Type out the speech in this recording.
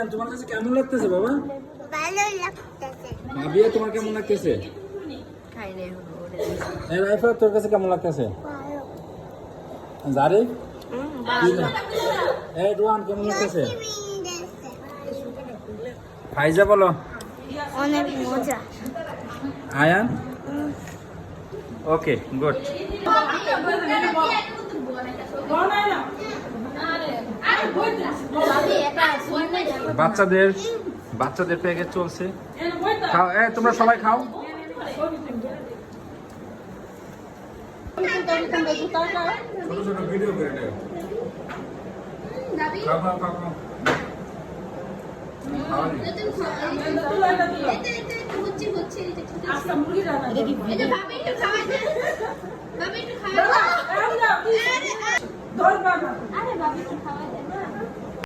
আয়ান তোমার কাছে কেমন লাগতেছে বাবা? ভালো লাগতেছে। ভাবিয়া তোমার কেমন লাগতেছে? খাই রে এই রাইফা তোর কাছে কেমন লাগতেছে? ভালো। জারে ভালো। এই রোহান কেমন লাগতেছে? ফাইজা বলো। অনেক মজা। Ayaan okay good. বাচ্চাদের প্যাকেজ চলছে। খাও তোমরা সবাই খাও। ছোট ছোট ভিডিও করে নাও। খাও খাও খাও খাও। আরে বাবা একটু খাওয়া যায়।